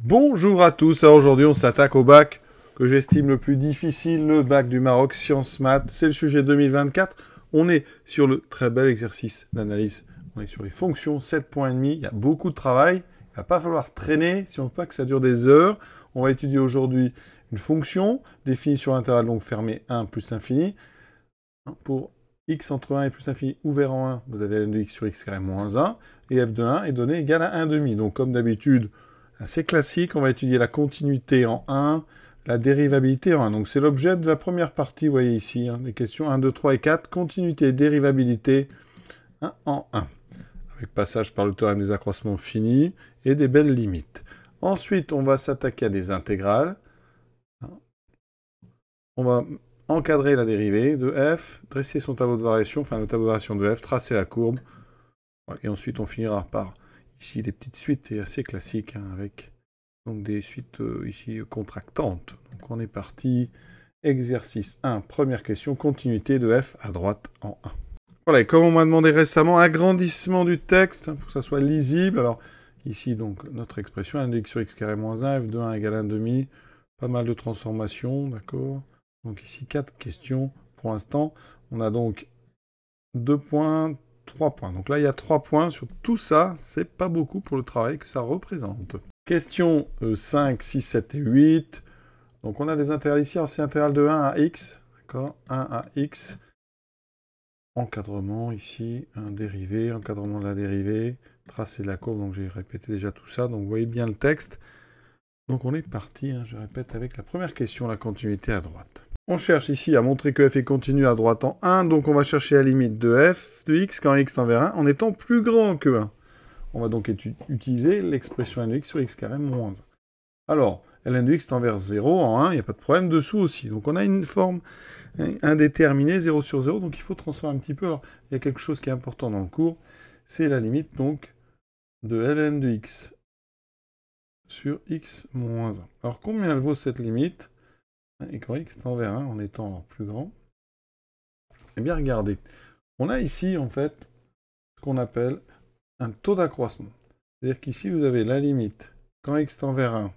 Bonjour à tous, alors aujourd'hui on s'attaque au bac que j'estime le plus difficile, le bac du Maroc, sciences maths, c'est le sujet 2024. On est sur le très bel exercice d'analyse, on est sur les fonctions 7,5 points, il y a beaucoup de travail, il va pas falloir traîner, si on veut pas que ça dure des heures. On va étudier aujourd'hui une fonction définie sur l'intervalle donc fermé 1 plus infini. Pour x entre 1 et plus infini ouvert en 1, vous avez ln de x sur x carré moins 1, et f de 1 est donné égal à 1 demi. Donc comme d'habitude, assez classique, on va étudier la continuité en 1, la dérivabilité en 1. Donc c'est l'objet de la première partie, vous voyez ici, les questions 1, 2, 3 et 4, continuité et dérivabilité en 1, avec passage par le théorème des accroissements finis et des belles limites. Ensuite, on va s'attaquer à des intégrales. On va encadrer la dérivée de f, dresser son tableau de variation, enfin le tableau de variation de f, tracer la courbe. Voilà, et ensuite, on finira par, ici, des petites suites assez classiques, avec donc des suites ici contractantes. Donc on est parti. Exercice 1, première question, continuité de f à droite en 1. Voilà, et comme on m'a demandé récemment, agrandissement du texte, pour que ça soit lisible. Alors, ici, donc, notre expression, 1 de x sur x carré moins 1, f de 1 égale 1 demi, pas mal de transformations, d'accord. Donc ici, 4 questions pour l'instant. On a donc 2 points, 3 points. Donc là, il y a 3 points sur tout ça. C'est pas beaucoup pour le travail que ça représente. Question 5, 6, 7 et 8. Donc on a des intégrales ici. Alors c'est intégral de 1 à x. D'accord, 1 à x. Encadrement ici, un dérivé, encadrement de la dérivée, tracer la courbe. Donc j'ai répété déjà tout ça. Donc vous voyez bien le texte. Donc on est parti, je répète, avec la première question, la continuité à droite. On cherche ici à montrer que f est continu à droite en 1, donc on va chercher la limite de f de x quand x tend vers 1 en étant plus grand que 1. On va donc utiliser l'expression ln de x sur x carré moins 1. Alors, ln de x tend vers 0 en 1, il n'y a pas de problème, dessous aussi. Donc on a une forme indéterminée, 0 sur 0, donc il faut transformer un petit peu. Alors, il y a quelque chose qui est important dans le cours, c'est la limite donc de ln de x sur x moins 1. Alors combien elle vaut cette limite? Et quand x tend vers 1 en étant plus grand. Eh bien, regardez. On a ici, en fait, ce qu'on appelle un taux d'accroissement. C'est-à-dire qu'ici, vous avez la limite, quand x tend vers 1,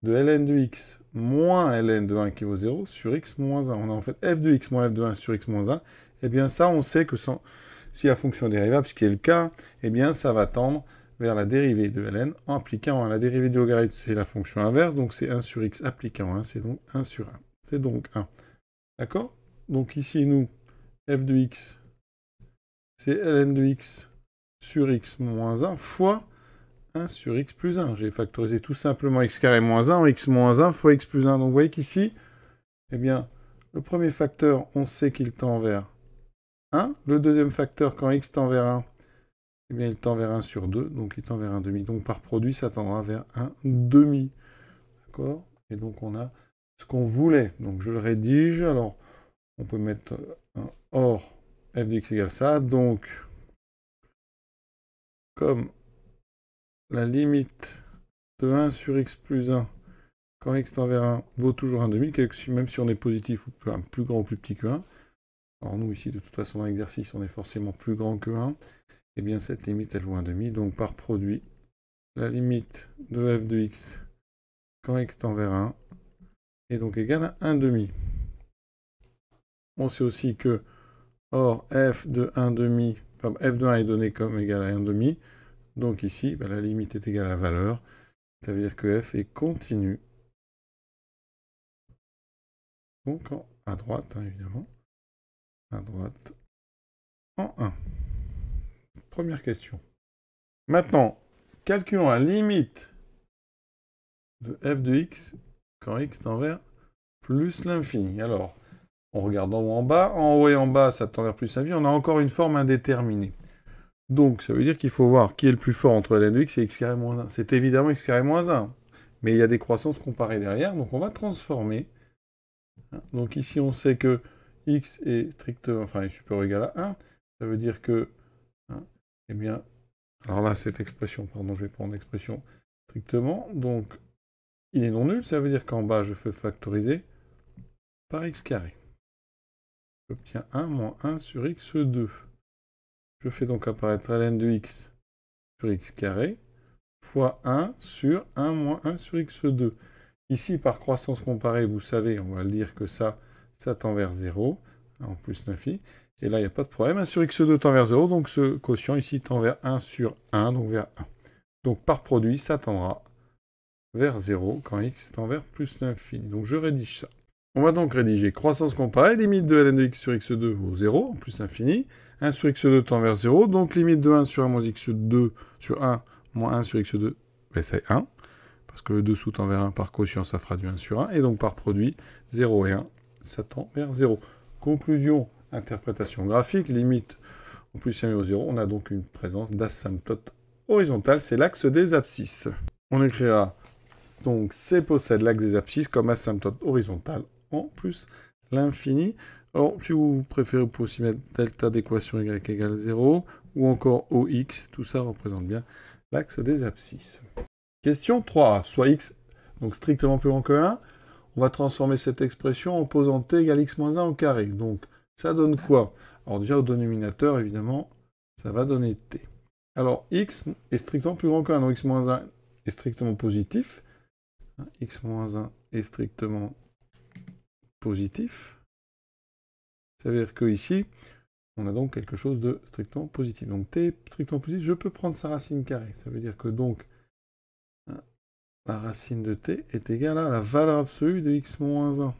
de ln de x moins ln de 1 qui vaut 0 sur x moins 1. On a en fait f de x moins f de 1 sur x moins 1. Eh bien, ça, on sait que si la fonction est dérivable, ce qui est le cas, eh bien, ça va tendre vers la dérivée de ln en appliquant 1. La dérivée du logarithme, c'est la fonction inverse, donc c'est 1 sur x appliquant 1, c'est donc 1 sur 1. C'est donc 1. D'accord? Donc ici, nous, f de x, c'est ln de x sur x moins 1 fois 1 sur x plus 1. J'ai factorisé tout simplement x carré moins 1 en x moins 1 fois x plus 1. Donc vous voyez qu'ici, eh bien, le premier facteur, on sait qu'il tend vers 1. Le deuxième facteur, quand x tend vers 1, eh bien, il tend vers 1 sur 2, donc il tend vers 1 demi. Donc par produit, ça tendra vers 1 demi. D'accord? Et donc on a ce qu'on voulait. Donc je le rédige. Alors, on peut mettre un or f de x égale ça. Donc, comme la limite de 1 sur x plus 1, quand x tend vers 1, vaut toujours 1 demi, même si on est positif ou plus grand ou plus petit que 1. Alors nous, ici, de toute façon, dans l'exercice, on est forcément plus grand que 1. Eh bien, cette limite, elle vaut 1 demi. Donc, par produit, la limite de f de x quand x tend vers 1 est donc égale à 1 demi. On sait aussi que, or, f de 1 demi, enfin, f de 1 est donné comme égal à 1 demi. Donc ici, la limite est égale à la valeur. Ça veut dire que f est continu. Donc à droite, évidemment. À droite en 1. Première question. Maintenant, calculons la limite de f de x quand x tend vers plus l'infini. Alors, on regarde en haut en bas. En haut et en bas, ça tend vers plus l'infini. On a encore une forme indéterminée. Donc, ça veut dire qu'il faut voir qui est le plus fort entre ln de x et x carré moins 1. C'est évidemment x carré moins 1. Mais il y a des croissances comparées derrière. Donc, on va transformer. Donc, ici, on sait que x est strictement, enfin, est supérieur ou égal à 1. Ça veut dire que, eh bien, alors là, cette expression, pardon, je vais prendre l'expression strictement. Donc, il est non nul. Ça veut dire qu'en bas, je fais factoriser par x carré. J'obtiens 1 moins 1 sur x2. Je fais donc apparaître ln de x sur x carré fois 1 sur 1 moins 1 sur x2. Ici, par croissance comparée, vous savez, on va le dire que ça tend vers 0, en plus 9i. Et là, il n'y a pas de problème. 1 sur x2 tend vers 0, donc ce quotient ici tend vers 1 sur 1, donc vers 1. Donc par produit, ça tendra vers 0 quand x tend vers plus l'infini. Donc je rédige ça. On va donc rédiger croissance comparée, limite de ln de x sur x2 vaut 0, en plus infini. 1 sur x2 tend vers 0, donc limite de 1 sur 1 moins x2 sur 1 moins 1 sur x2, ben c'est 1. Parce que le dessous tend vers 1 par quotient, ça fera du 1 sur 1. Et donc par produit, 0 et 1, ça tend vers 0. Conclusion, interprétation graphique, limite en plus infini au 0. On a donc une présence d'asymptote horizontale, c'est l'axe des abscisses. On écrira donc C possède l'axe des abscisses comme asymptote horizontale en plus l'infini. Alors, si vous préférez, vous pouvez aussi mettre delta d'équation y égale 0, ou encore OX, tout ça représente bien l'axe des abscisses. Question 3a, soit x, donc strictement plus grand que 1, on va transformer cette expression en posant t égale x moins 1 au carré. Donc, ça donne quoi? Alors déjà, au dénominateur, évidemment, ça va donner t. Alors, x est strictement plus grand que 1, donc x moins 1 est strictement positif. X moins 1 est strictement positif. Ça veut dire que ici, on a donc quelque chose de strictement positif. Donc t est strictement positif, je peux prendre sa racine carrée. Ça veut dire que donc, la racine de t est égale à la valeur absolue de x moins 1.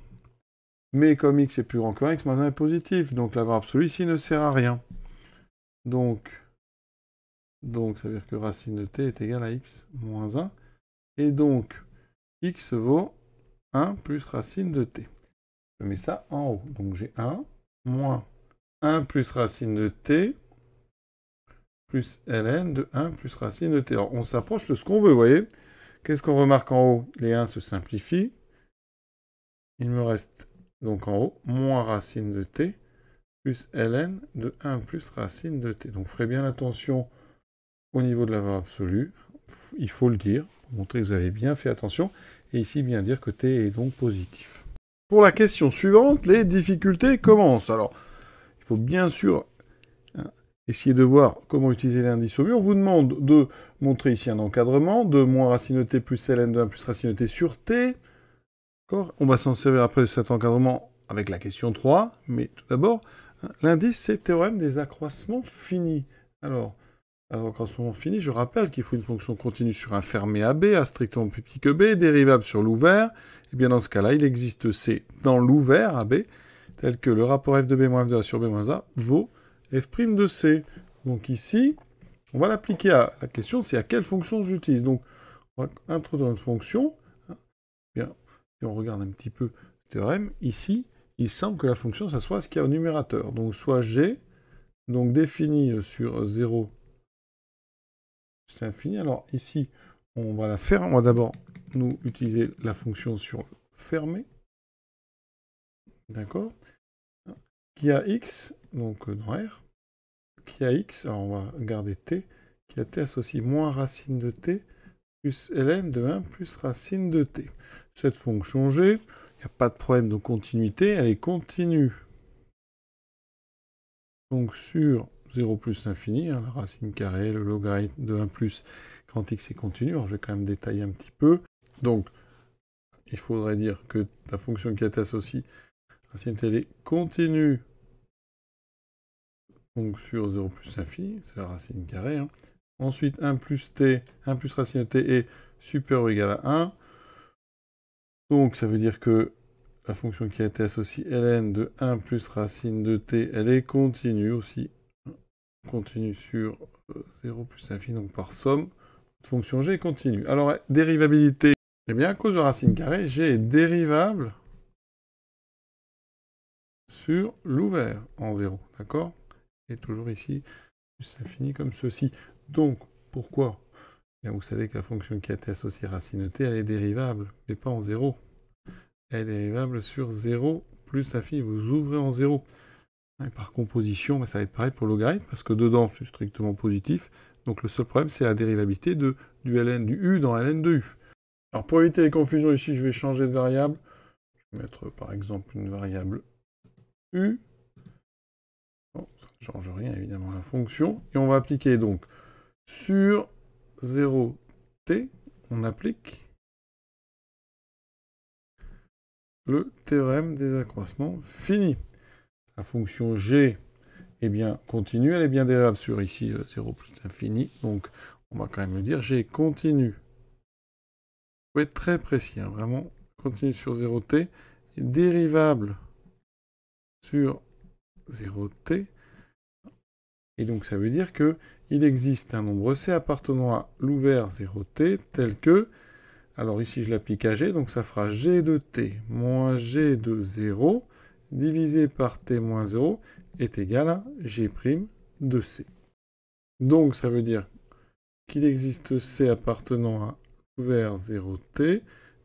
Mais comme x est plus grand que 1, x moins 1 est positif. Donc la valeur absolue ici ne sert à rien. Donc ça veut dire que racine de t est égale à x moins 1. Et donc, x vaut 1 plus racine de t. Je mets ça en haut. Donc j'ai 1 moins 1 plus racine de t plus ln de 1 plus racine de t. Alors on s'approche de ce qu'on veut, vous voyez. Qu'est-ce qu'on remarque en haut? Les 1 se simplifient. Il me reste donc en haut moins racine de t plus ln de 1 plus racine de t. Donc ferez bien attention au niveau de la valeur absolue. Il faut le dire pour montrer que vous avez bien fait attention. Et ici, bien dire que t est donc positif. Pour la question suivante, les difficultés commencent. Alors, il faut bien sûr essayer de voir comment utiliser l'indice au mieux. On vous demande de montrer ici un encadrement de moins racine de t plus ln de 1 plus racine de t sur t. On va s'en servir après de cet encadrement avec la question 3. Mais tout d'abord, l'indice, c'est le théorème des accroissements finis. Alors, accroissement fini, je rappelle qu'il faut une fonction continue sur un fermé AB, A strictement plus petit que B, dérivable sur l'ouvert. Et bien dans ce cas-là, il existe C dans l'ouvert AB, tel que le rapport f de B moins f de A sur B moins A vaut f' de C. Donc ici, on va l'appliquer à la question, c'est à quelle fonction j'utilise. Donc, on va introduire une fonction. Bien, si on regarde un petit peu le théorème, ici, il semble que la fonction, ça soit ce qu'il y a au numérateur. Donc, soit G, donc défini sur 0, c'est infini. Alors ici, on va la faire. On va d'abord nous utiliser la fonction sur le fermé. D'accord? Qui a x, donc dans R. Qui a x, alors on va garder t. Qui a t associe moins racine de t plus ln de 1 plus racine de t. Cette fonction g, il n'y a pas de problème de continuité, elle est continue. Donc sur 0 plus l'infini, la racine carrée, le logarithme de 1 plus, quand x est continu, alors je vais quand même détailler un petit peu. Donc, il faudrait dire que la fonction qui a été associée, racine t, elle est continue, donc sur 0 plus l'infini, c'est la racine carrée. Ensuite, 1 plus t, 1 plus racine de t est supérieur ou égal à 1. Donc, ça veut dire que la fonction qui a été associée, ln de 1 plus racine de t, elle est continue aussi. Continue sur 0 plus l'infini, donc par somme, fonction g est continue. Alors, dérivabilité, eh bien, à cause de racine carrée, g est dérivable sur l'ouvert en 0, d'accord? Et toujours ici, plus l'infini comme ceci. Donc, pourquoi? Eh bien, vous savez que la fonction qui a été associée racine de t, elle est dérivable, mais pas en 0. Elle est dérivable sur 0 plus l'infini, vous ouvrez en 0. Et par composition, ça va être pareil pour le logarithme, parce que dedans, c'est strictement positif. Donc le seul problème, c'est la dérivabilité du ln du u dans ln de u. Alors pour éviter les confusions ici, je vais changer de variable. Je vais mettre par exemple une variable u. Bon, ça ne change rien évidemment à la fonction. Et on va appliquer donc sur 0 t, on applique le théorème des accroissements finis. La fonction g, eh bien, continue, elle est bien dérivable sur ici 0 plus l'infini, donc on va quand même le dire, g continue. Il faut être très précis, hein, vraiment, continue sur 0t, et dérivable sur 0t, et donc ça veut dire qu'il existe un nombre c appartenant à l'ouvert 0t tel que, alors ici je l'applique à g, donc ça fera g de t moins g de 0 divisé par t moins 0 est égal à g' de c. Donc ça veut dire qu'il existe c appartenant à l'ouvert 0t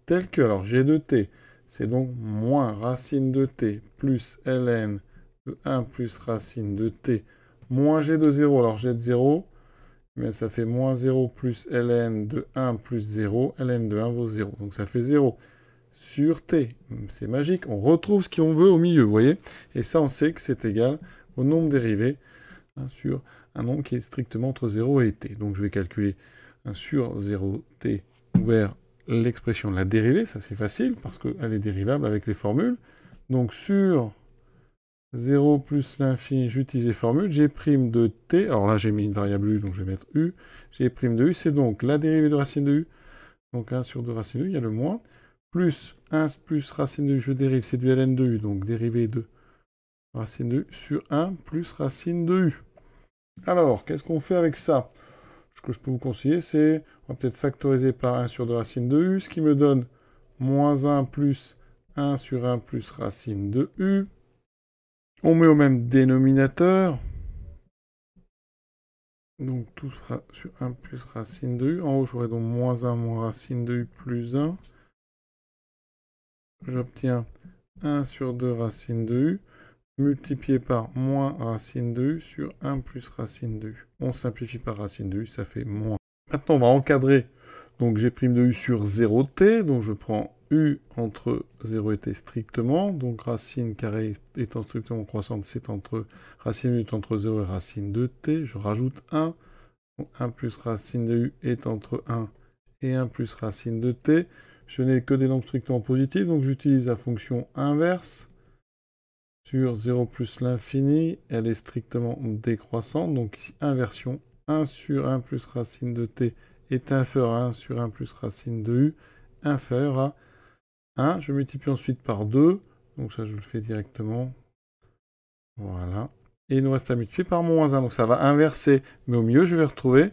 tel que, alors g de t, c'est donc moins racine de t plus ln de 1 plus racine de t moins g de 0. Alors g de 0, mais ça fait moins 0 plus ln de 1 plus 0. ln de 1 vaut 0. Donc ça fait 0 sur t. C'est magique. On retrouve ce qu'on veut au milieu, vous voyez. Et ça, on sait que c'est égal au nombre dérivé sur un nombre qui est strictement entre 0 et t. Donc je vais calculer sur 0t ouvert l'expression de la dérivée. Ça, c'est facile parce qu'elle est dérivable avec les formules. Donc sur 0 plus l'infini, j'utilise les formules, g' de t, alors là j'ai mis une variable u, donc je vais mettre u, g' de u, c'est donc la dérivée de racine de u, donc 1 sur 2 racine de u, il y a le moins, plus 1 plus racine de u, je dérive, c'est du ln de u, donc dérivée de racine de u sur 1 plus racine de u. Alors, qu'est-ce qu'on fait avec ça? Ce que je peux vous conseiller, c'est, on va peut-être factoriser par 1 sur 2 racine de u, ce qui me donne moins 1 plus 1 sur 1 plus racine de u. On met au même dénominateur. Donc tout sera sur 1 plus racine de u. En haut, j'aurai donc moins 1 moins racine de u plus 1. J'obtiens 1 sur 2 racine de u multiplié par moins racine de u sur 1 plus racine de u. On simplifie par racine de u, ça fait moins. Maintenant, on va encadrer. Donc g' de u sur 0t. Donc je prends u entre 0 et t strictement. Donc racine carrée étant strictement croissante, c'est entre racine de u est entre 0 et racine de t. Je rajoute 1. Donc 1 plus racine de u est entre 1 et 1 plus racine de t. Je n'ai que des nombres strictement positifs, donc j'utilise la fonction inverse sur 0 plus l'infini. Elle est strictement décroissante. Donc ici, inversion. 1 sur 1 plus racine de t est inférieur à 1 sur 1 plus racine de u, inférieur à 1. Je multiplie ensuite par 2. Donc ça, je le fais directement. Voilà. Et il nous reste à multiplier par moins 1. Donc ça va inverser. Mais au milieu, je vais retrouver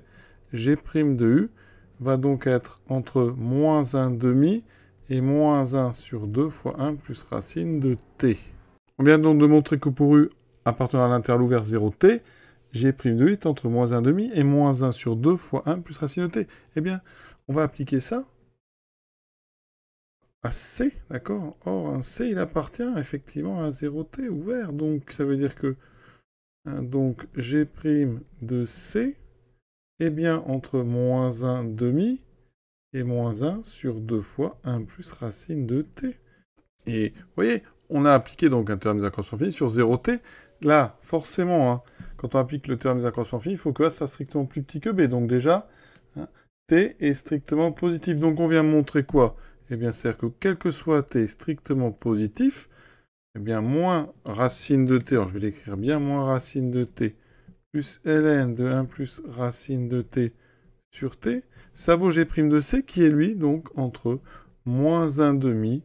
g' de u va donc être entre moins 1 demi et moins 1 sur 2 fois 1 plus racine de t. On vient donc de montrer que pour u appartenant à l'intervalle ouvert 0t, g' de u est entre moins 1 demi et moins 1 sur 2 fois 1 plus racine de t. Eh bien, on va appliquer ça à c, d'accord? Or, un c, il appartient effectivement à 0t ouvert. Donc, ça veut dire que donc g' de c est bien entre moins 1 demi et moins 1 sur 2 fois 1 plus racine de t. Et vous voyez, on a appliqué donc un théorème des accroissements finis sur 0t. Là, forcément, hein, quand on applique le théorème des accroissements finis, il faut que A soit strictement plus petit que B. Donc déjà, hein, t est strictement positif. Donc on vient montrer quoi? Eh bien, c'est-à-dire que quel que soit t strictement positif, eh bien, moins racine de t, alors je vais l'écrire bien, moins racine de t, plus ln de 1 plus racine de t sur t, ça vaut g' de c, qui est lui, donc, entre moins 1 demi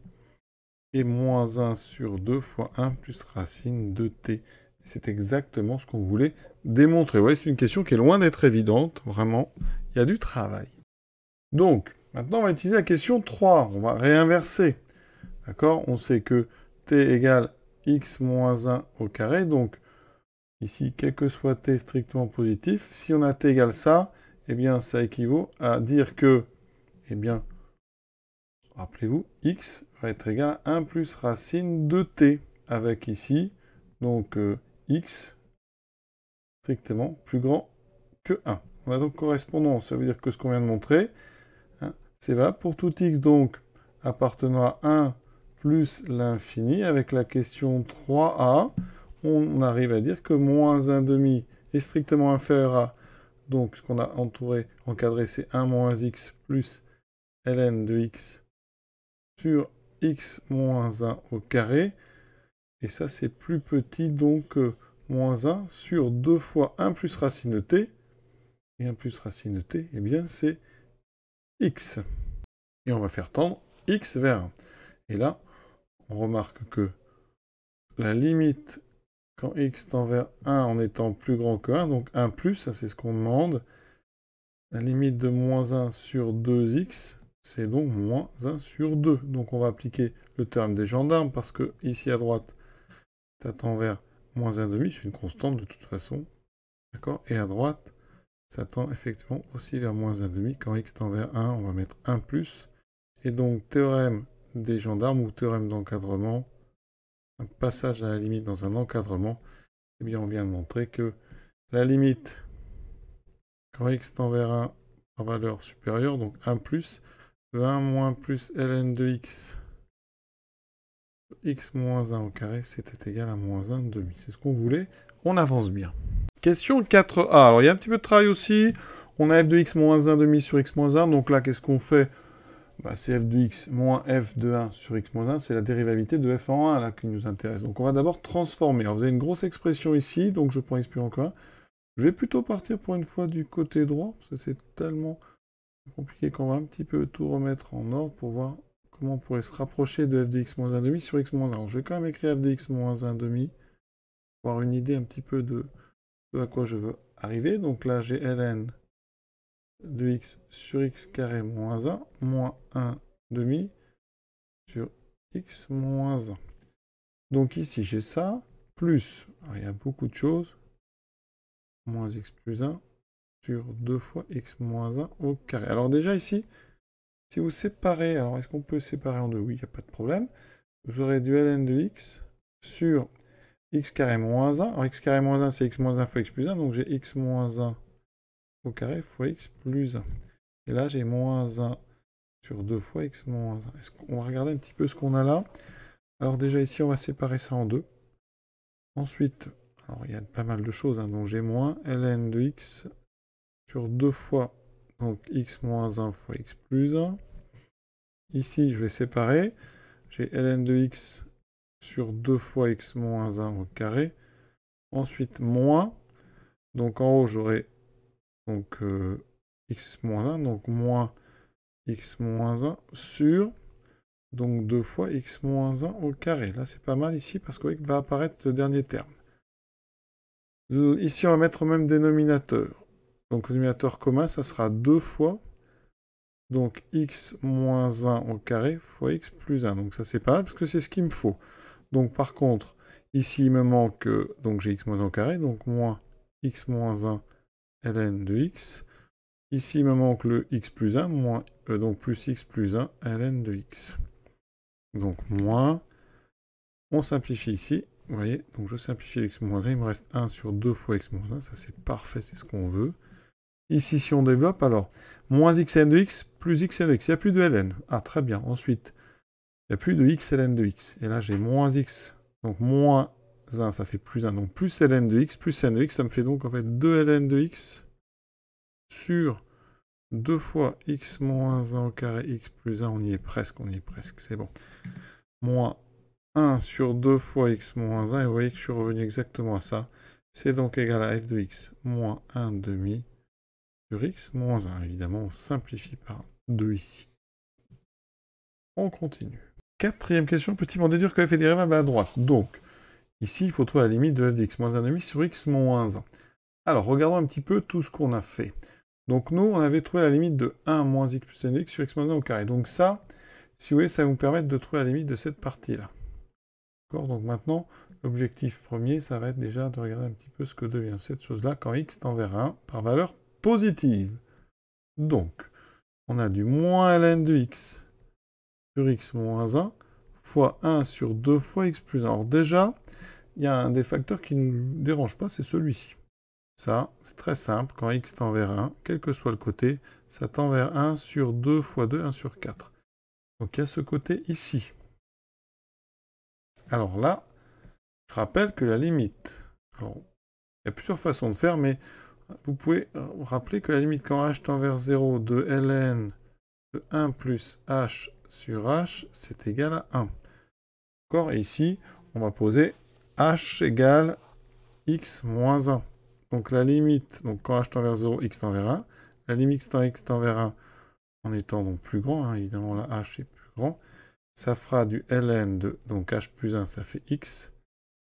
et moins 1 sur 2 fois 1 plus racine de t. C'est exactement ce qu'on voulait démontrer. Vous voyez, c'est une question qui est loin d'être évidente, vraiment, il y a du travail. Donc, maintenant, on va utiliser la question 3, on va réinverser. D'accord? On sait que t égale x moins 1 au carré, donc, ici, quel que soit t strictement positif, si on a t égale ça, eh bien, ça équivaut à dire que, eh bien, rappelez-vous, x va être égal à 1 plus racine de t, avec ici, donc, x strictement plus grand que 1. On a donc correspondance, ça veut dire que ce qu'on vient de montrer, hein, c'est valable pour tout x, donc, appartenant à 1 plus l'infini, avec la question 3a, on arrive à dire que moins 1 demi est strictement inférieur à Donc, ce qu'on a encadré, c'est 1 moins x plus ln de x sur x moins 1 au carré. Et ça, c'est plus petit, donc moins 1 sur 2 fois 1 plus racine de t. Et 1 plus racine de t, eh bien, c'est x. Et on va faire tendre x vers 1. Et là, on remarque que la limite, quand x tend vers 1 en étant plus grand que 1, donc 1 plus, ça c'est ce qu'on demande, la limite de moins 1 sur 2x, c'est donc moins 1 sur 2. Donc on va appliquer le terme des gendarmes, parce que ici à droite, ça tend vers moins 1,5, c'est une constante de toute façon. D'accord? Et à droite, ça tend effectivement aussi vers moins 1,5. Quand x tend vers 1, on va mettre 1 plus. Et donc, théorème des gendarmes ou théorème d'encadrement, un passage à la limite dans un encadrement, eh bien, on vient de montrer que la limite, quand x tend vers 1, en valeur supérieure, donc 1 plus, de 1 moins plus ln de x, x moins 1 au carré, c'était égal à moins 1,5. C'est ce qu'on voulait. On avance bien. Question 4a. Alors, il y a un petit peu de travail aussi. On a f de x moins 1,5 sur x moins 1. Donc là, qu'est-ce qu'on fait? C'est f de x moins f de 1 sur x moins 1. C'est la dérivabilité de f en 1 là, qui nous intéresse. Donc on va d'abord transformer. Alors, vous avez une grosse expression ici. Donc je prends x plus encore 1. Je vais plutôt partir pour une fois du côté droit. Parce que c'est tellement compliqué qu'on va un petit peu tout remettre en ordre pour voir comment on pourrait se rapprocher de f de x moins 1,5 sur x moins 1. Alors je vais quand même écrire f de x moins 1,5 pour avoir une idée un petit peu de à quoi je veux arriver. Donc là, j'ai ln de x sur x carré moins 1, moins 1 demi sur x moins 1. Donc ici, j'ai ça, plus, alors il y a beaucoup de choses, moins x plus 1 sur 2 fois x moins 1 au carré. Alors déjà ici, si vous séparez, alors est-ce qu'on peut séparer en deux? Oui, il n'y a pas de problème. Vous aurez du ln de x sur x carré moins 1. Alors x carré moins 1, c'est x moins 1 fois x plus 1, donc j'ai x moins 1 au carré fois x plus 1. Et là, j'ai moins 1 sur 2 fois x moins 1. On va regarder un petit peu ce qu'on a là. Alors déjà ici, on va séparer ça en deux. Ensuite, alors il y a pas mal de choses, hein, donc j'ai moins ln de x sur 2 fois donc x moins 1 fois x plus 1. Ici, je vais séparer. J'ai ln de x sur 2 fois x moins 1 au carré. Ensuite, moins. Donc en haut, j'aurai donc x moins 1, donc moins x moins 1 sur donc 2 fois x moins 1 au carré. Là, c'est pas mal ici parce que va apparaître le dernier terme. Ici, on va mettre au même dénominateur. Donc le dénominateur commun, ça sera 2 fois donc x moins 1 au carré fois x plus 1. Donc ça, c'est pas mal parce que c'est ce qu'il me faut. Donc par contre, ici, il me manque, donc j'ai x moins 1 au carré, donc moins x moins 1 ln de x. Ici, il me manque le x plus 1, moins, donc plus x plus 1 ln de x. Donc moins, on simplifie ici, vous voyez, donc je simplifie x moins 1, il me reste 1 sur 2 fois x moins 1, ça c'est parfait, c'est ce qu'on veut. Ici, si on développe, alors, moins x ln de x plus x ln de x, il n'y a plus de ln. Ah, très bien, ensuite, il n'y a plus de x ln de x. Et là, j'ai moins x, donc moins 1, ça fait plus 1, donc plus ln de x, plus ln de x, ça me fait donc en fait 2 ln de x sur 2 fois x moins 1 au carré, x plus 1, on y est presque, c'est bon. Moins 1 sur 2 fois x moins 1, et vous voyez que je suis revenu exactement à ça. C'est donc égal à f de x moins 1 demi sur x moins 1. Évidemment, on simplifie par 2 ici. On continue. Quatrième question, peut-il en déduire que f est dérivable à droite? Donc, ici, il faut trouver la limite de f de x moins 1 demi sur x moins 1. Alors, regardons un petit peu tout ce qu'on a fait. Donc nous, on avait trouvé la limite de 1 moins x plus n de x sur x moins 1 au carré. Donc ça, si vous voulez, ça va vous permettre de trouver la limite de cette partie-là. D'accord? Donc maintenant, l'objectif premier, ça va être déjà de regarder un petit peu ce que devient cette chose-là quand x tend vers 1 par valeur positive. Donc, on a du moins ln de x sur x moins 1 fois 1 sur 2 fois x plus 1. Alors déjà, il y a un des facteurs qui ne nous dérange pas, c'est celui-ci. Ça, c'est très simple, quand x tend vers 1, quel que soit le côté, ça tend vers 1 sur 2 fois 2, 1 sur 4. Donc il y a ce côté ici. Alors là, je rappelle que la limite, alors il y a plusieurs façons de faire, mais vous pouvez vous rappeler que la limite quand h tend vers 0 de ln de 1 plus h sur h, c'est égal à 1. D'accord? Et ici, on va poser h égale x moins 1. Donc la limite, donc quand h tend vers 0, x tend vers 1. La limite quand x tend vers 1, en étant donc plus grand, hein, évidemment la h est plus grand, ça fera du ln de, donc h plus 1, ça fait x,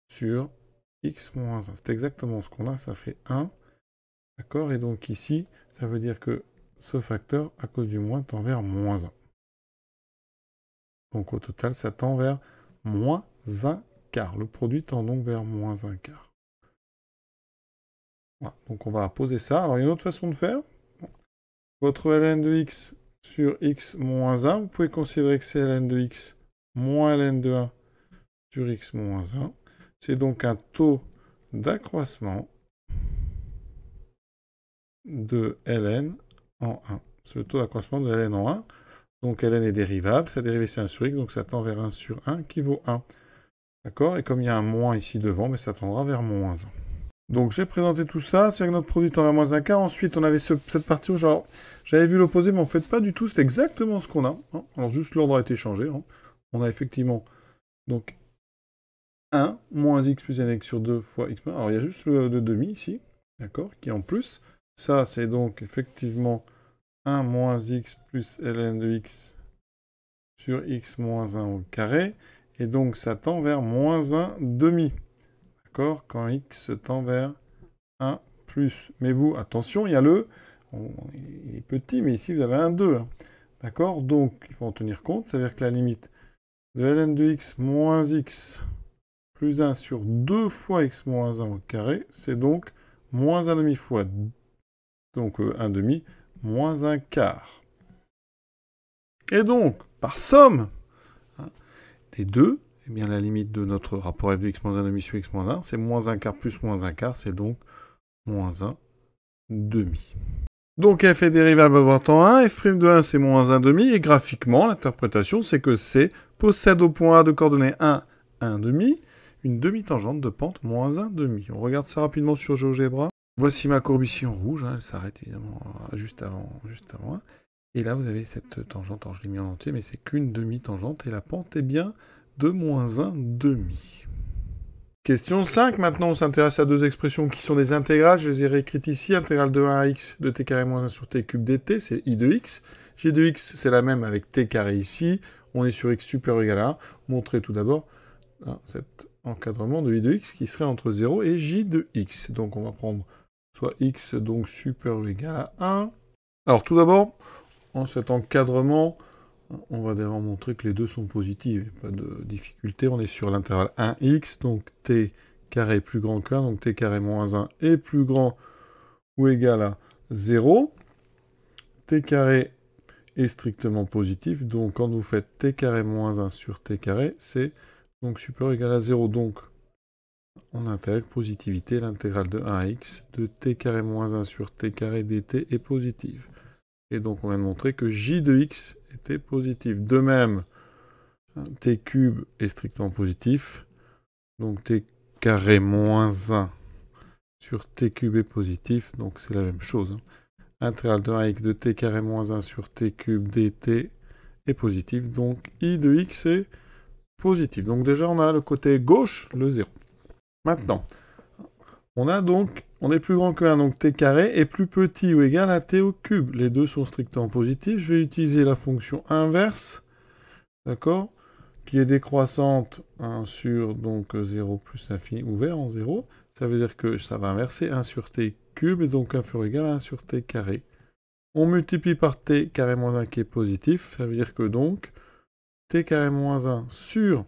sur x moins 1. C'est exactement ce qu'on a, ça fait 1. D'accord? Et donc ici, ça veut dire que ce facteur, à cause du moins, tend vers moins 1. Donc au total, ça tend vers moins 1 quart. Le produit tend donc vers moins 1 quart. Voilà. Donc on va poser ça. Alors il y a une autre façon de faire. Votre ln de x sur x moins 1, vous pouvez considérer que c'est ln de x moins ln de 1 sur x moins 1. C'est donc un taux d'accroissement de ln en 1. C'est le taux d'accroissement de ln en 1. Donc ln est dérivable, sa dérivée c'est 1 sur x, donc ça tend vers 1 sur 1 qui vaut 1. D'accord? Et comme il y a un moins ici devant, mais ça tendra vers moins 1. Donc j'ai présenté tout ça, c'est-à-dire que notre produit tend vers moins 1 quart. Ensuite, on avait cette partie où genre, j'avais vu l'opposé, mais en fait pas du tout, c'est exactement ce qu'on a. Hein. Alors juste l'ordre a été changé. Hein. On a effectivement donc 1 moins x plus nx sur 2 fois x. Alors il y a juste le demi ici, d'accord, qui est en plus. Ça, c'est donc effectivement 1 moins x plus ln de x sur x moins 1 au carré. Et donc ça tend vers moins 1 demi. D'accord? Quand x tend vers 1 plus. Mais vous, attention, il y a le... il est petit, mais ici vous avez un 2. Hein. D'accord? Donc il faut en tenir compte. Ça veut dire que la limite de ln de x moins x plus 1 sur 2 fois x moins 1 au carré, c'est donc moins 1 demi fois, donc 1 demi, moins 1 quart. Et donc, par somme hein, des deux, eh bien, la limite de notre rapport f de x moins 1 demi sur x moins 1, c'est moins 1 quart plus moins 1 quart, c'est donc moins 1 demi. Donc f est dérivable à temps 1, f' de 1 c'est moins 1 demi, et graphiquement, l'interprétation c'est que C possède au point A de coordonnées 1, 1 demi, une demi-tangente de pente moins 1 demi. On regarde ça rapidement sur GeoGebra. Voici ma courbe ici en rouge, hein, elle s'arrête évidemment juste avant 1. Et là vous avez cette tangente, alors je l'ai mis en entier, mais c'est qu'une demi-tangente, et la pente est bien de moins 1 demi. Question 5, maintenant on s'intéresse à deux expressions qui sont des intégrales, je les ai réécrites ici, intégrale de 1 à x de t carré moins 1 sur t cube dt, c'est i de x. J de x, c'est la même avec t carré ici, on est sur x supérieur ou égal à 1. Montrez tout d'abord cet encadrement de i de x qui serait entre 0 et j de x. Donc on va prendre soit x donc supérieur ou égal à 1. Alors tout d'abord, en cet encadrement, on va d'abord montrer que les deux sont positifs, pas de difficulté. On est sur l'intervalle 1x, donc t carré plus grand que 1, donc t carré moins 1 est plus grand ou égal à 0. T carré est strictement positif, donc quand vous faites t carré moins 1 sur t carré, c'est donc supérieur ou égal à 0. Donc on intègre positivité, l'intégrale de 1 à x de t carré moins 1 sur t carré dt est positive. Et donc on vient de montrer que j de x était positif. De même, t cube est strictement positif. Donc t carré moins 1 sur t cube est positif. Donc c'est la même chose. Hein. Intégrale de 1x de t carré moins 1 sur t cube dt est positif. Donc i de x est positif. Donc déjà on a le côté gauche, le 0. Maintenant, on a donc, on est plus grand que 1, donc t carré est plus petit ou égal à t au cube. Les deux sont strictement positifs. Je vais utiliser la fonction inverse, d'accord, qui est décroissante 1 sur donc 0 plus infini ouvert en 0. Ça veut dire que ça va inverser 1 sur t cube, et donc inférieur ou égal à 1 sur t carré. On multiplie par t carré moins 1 qui est positif. Ça veut dire que donc t carré moins 1 sur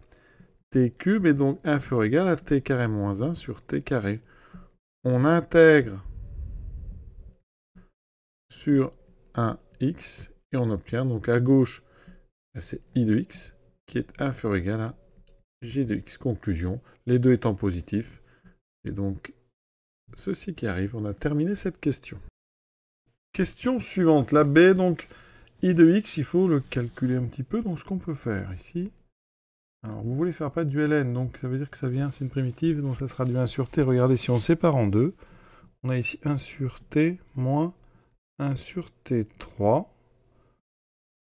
t cube est donc inférieur ou égal à t carré moins 1 sur t carré. On intègre sur 1x et on obtient donc à gauche, c'est i de x qui est inférieur ou égal à j de x. Conclusion, les deux étant positifs, et donc ceci qui arrive, on a terminé cette question. Question suivante, la b, donc i de x, il faut le calculer un petit peu, donc ce qu'on peut faire ici. Alors vous voulez faire pas du ln, donc ça veut dire que ça vient, c'est une primitive, donc ça sera du 1 sur t. Regardez, si on sépare en deux, On a ici 1 sur t moins 1 sur t3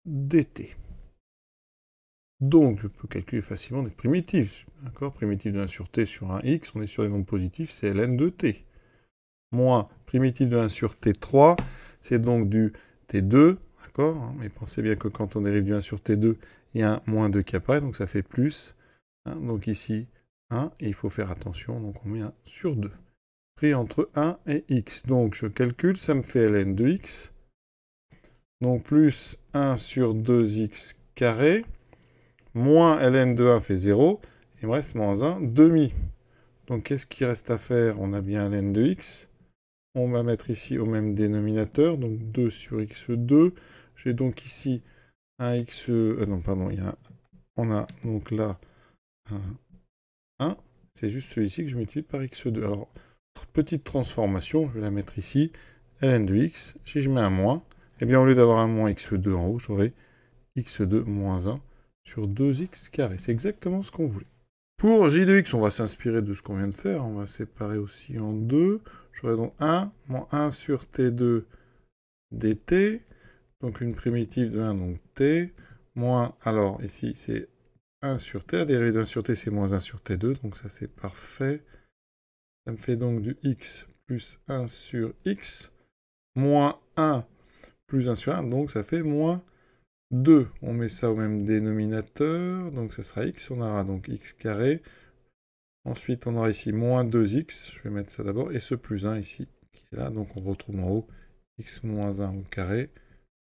dt. Donc, je peux calculer facilement des primitives. D'accord? Primitive de 1 sur t sur un x, on est sur les nombres positifs, c'est ln de t. Moins primitive de 1 sur t3, c'est donc du t2. D'accord? Mais pensez bien que quand on dérive du 1 sur t2, il y a un moins 2 qui apparaît, donc ça fait plus. Donc ici, 1, et il faut faire attention, donc on met 1 sur 2. Pris entre 1 et x. Donc je calcule, ça me fait ln de x. Donc plus 1 sur 2x carré, moins ln de 1 fait 0, il me reste moins 1 demi. Donc qu'est-ce qu'il reste à faire? On a bien ln de x. On va mettre ici au même dénominateur, donc 2 sur x2. J'ai donc ici un x... non, pardon, on a donc là un 1. C'est juste celui-ci que je multiplie par x2. Alors, petite transformation, je vais la mettre ici. ln de x, si je mets un moins, eh bien au lieu d'avoir un moins x2 en haut, j'aurai x2 moins 1 sur 2x carré. C'est exactement ce qu'on voulait. Pour j de x, on va s'inspirer de ce qu'on vient de faire. On va séparer aussi en deux. J'aurai donc 1 moins 1 sur t2 dt. Donc une primitive de 1, donc t. Moins, alors ici c'est 1 sur t. La dérivée d'1 sur t, c'est moins 1 sur t2. Donc ça c'est parfait. Ça me fait donc du x plus 1 sur x. Moins 1 plus 1 sur 1. Donc ça fait moins 2, on met ça au même dénominateur, donc ça sera x, on aura donc x carré. Ensuite, on aura ici moins 2x, je vais mettre ça d'abord, et ce plus 1 ici, qui est là, donc on retrouve en haut x moins 1 au carré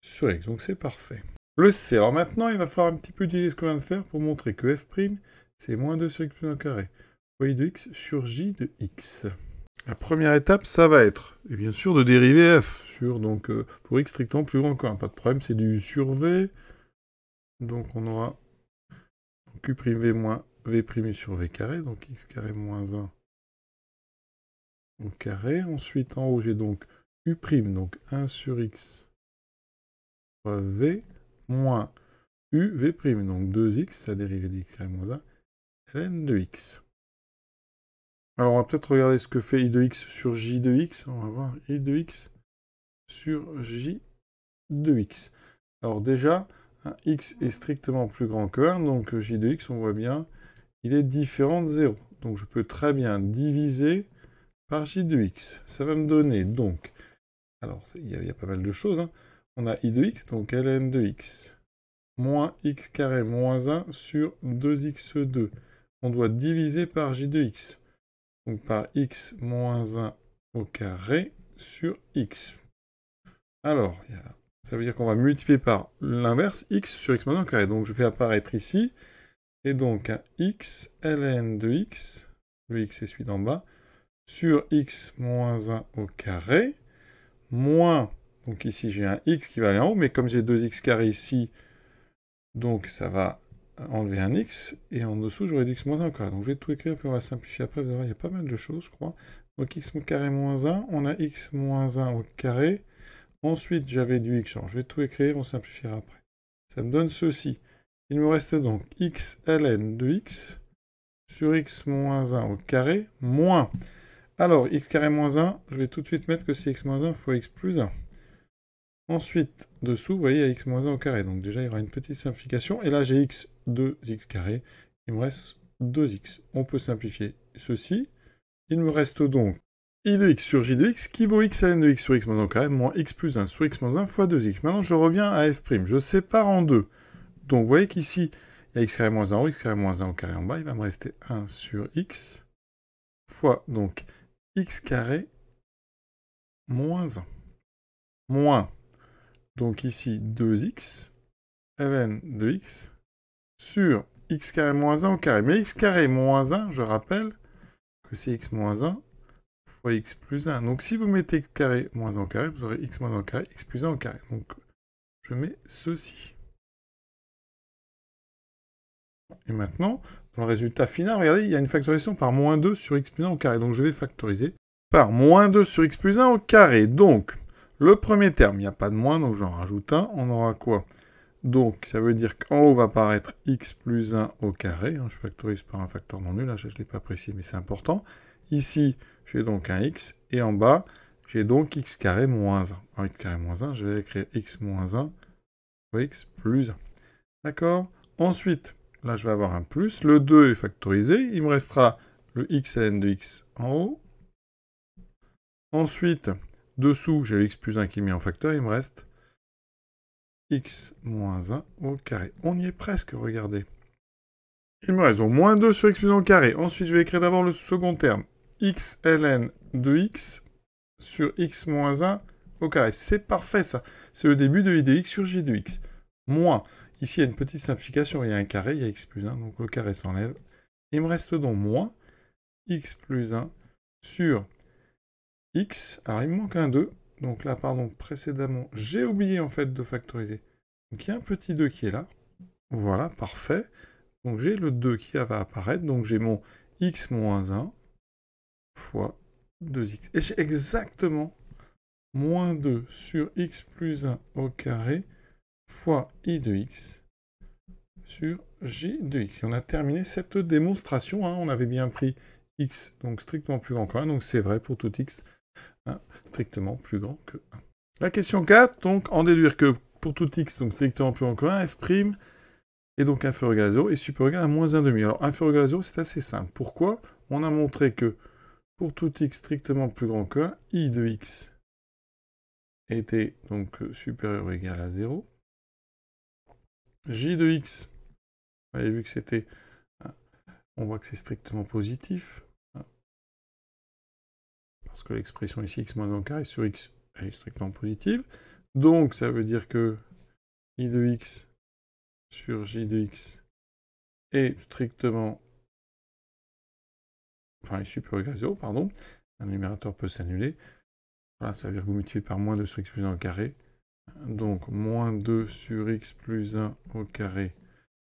sur x, donc c'est parfait. Le C, alors maintenant, il va falloir un petit peu utiliser ce qu'on vient de faire pour montrer que f', c'est moins 2 sur x plus 1 au carré, fois i de x sur j de x. La première étape, ça va être, et bien sûr, de dériver f sur, donc, pour x strictement plus grand que 1. Pas de problème, c'est du sur v. Donc, on aura u'v moins v' sur v carré, donc x carré moins 1 au carré. Ensuite, en haut, j'ai donc u', donc 1 sur x fois v, moins uv', donc 2x, la dérivée de x carré moins 1, ln de x. Alors, on va peut-être regarder ce que fait i de x sur j de x. On va voir i de x sur j de x. Alors déjà, x est strictement plus grand que 1, donc j de x, on voit bien, il est différent de 0. Donc je peux très bien diviser par j de x. Ça va me donner donc, alors il y a pas mal de choses, on a i de x, donc ln de x, moins x carré moins 1 sur 2x2. On doit diviser par j de x. Donc par x moins 1 au carré sur x. Alors, ça veut dire qu'on va multiplier par l'inverse, x sur x moins 1 au carré. Donc je fais apparaître ici, et donc un x ln de x, le x est celui d'en bas, sur x moins 1 au carré, moins, donc ici j'ai un x qui va aller en haut, mais comme j'ai 2x carré ici, donc ça va enlever un x, et en dessous j'aurai du x moins 1 au carré. Donc je vais tout écrire, puis on va simplifier après, vous allez voir, il y a pas mal de choses, je crois. Donc x carré moins 1, on a x moins 1 au carré. Ensuite, j'avais du x, alors je vais tout écrire, on simplifiera après. Ça me donne ceci. Il me reste donc x ln de x sur x moins 1 au carré, moins. Alors, x carré moins 1, je vais tout de suite mettre que c'est x moins 1 fois x plus 1. Ensuite, dessous, vous voyez, il y a x moins 1 au carré. Donc déjà, il y aura une petite simplification. Et là, j'ai x 2x carré. Il me reste 2x. On peut simplifier ceci. Il me reste donc i de x sur j de x qui vaut x ln de x sur x moins 1 au carré moins x plus 1 sur x moins 1 fois 2x. Maintenant, je reviens à f'. Je sépare en deux. Donc, vous voyez qu'ici, il y a x carré moins 1 en haut, x carré moins 1 au carré en bas. Il va me rester 1 sur x fois, donc, x carré moins 1. Moins, donc ici, 2x ln de x sur x carré moins 1 au carré. Mais x carré moins 1, je rappelle que c'est x moins 1 fois x plus 1. Donc si vous mettez x carré moins 1 au carré, vous aurez x moins 1 au carré, x plus 1 au carré. Donc je mets ceci. Et maintenant, dans le résultat final, regardez, il y a une factorisation par moins 2 sur x plus 1 au carré. Donc je vais factoriser par moins 2 sur x plus 1 au carré. Donc, le premier terme, il n'y a pas de moins, donc j'en rajoute un. On aura quoi? Donc, ça veut dire qu'en haut va apparaître x plus 1 au carré. Je factorise par un facteur non nul. Là, je ne l'ai pas précisé, mais c'est important. Ici, j'ai donc un x, et en bas, j'ai donc x carré moins 1. En x carré moins 1, je vais écrire x moins 1 fois x plus 1. D'accord? Ensuite, là, je vais avoir un plus. Le 2 est factorisé. Il me restera le x ln de x en haut. Ensuite, dessous, j'ai le x plus 1 qui est mis en facteur. Il me reste x moins 1 au carré. On y est presque, regardez. Il me reste donc moins 2 sur x plus 1 au carré. Ensuite, je vais écrire d'abord le second terme. X ln de x sur x moins 1 au carré. C'est parfait, ça. C'est le début de i de x sur j de x. Moins. Ici, il y a une petite simplification. Il y a un carré, il y a x plus 1. Donc, le carré s'enlève. Il me reste donc moins x plus 1 sur x. Alors, il me manque un 2. Donc là, pardon, précédemment, j'ai oublié en fait de factoriser. Donc, il y a un petit 2 qui est là. Voilà, parfait. Donc, j'ai le 2 qui va apparaître. Donc, j'ai mon x moins 1 fois 2x. Et j'ai exactement moins 2 sur x plus 1 au carré fois i de x sur j de x. Et on a terminé cette démonstration. On avait bien pris x, donc strictement plus grand que 1. Donc, c'est vrai pour tout x, strictement plus grand que 1. La question 4, donc, en déduire que pour tout x, donc strictement plus grand que 1, f' est donc inférieur ou égal à 0 et supérieur ou égal à moins 1,5. Alors, inférieur ou égal à 0, c'est assez simple. Pourquoi? On a montré que pour tout x strictement plus grand que 1, i de x était donc supérieur ou égal à 0. J de x, vous avez vu que c'était... on voit que c'est strictement positif. Parce que l'expression ici, x moins 1 au carré sur x, elle est strictement positive. Donc, ça veut dire que i de x sur j de x est strictement... enfin, est supérieur ou égal à 0, pardon. Un numérateur peut s'annuler. Voilà, ça veut dire que vous multipliez par moins 2 sur x plus 1 au carré. Donc, moins 2 sur x plus 1 au carré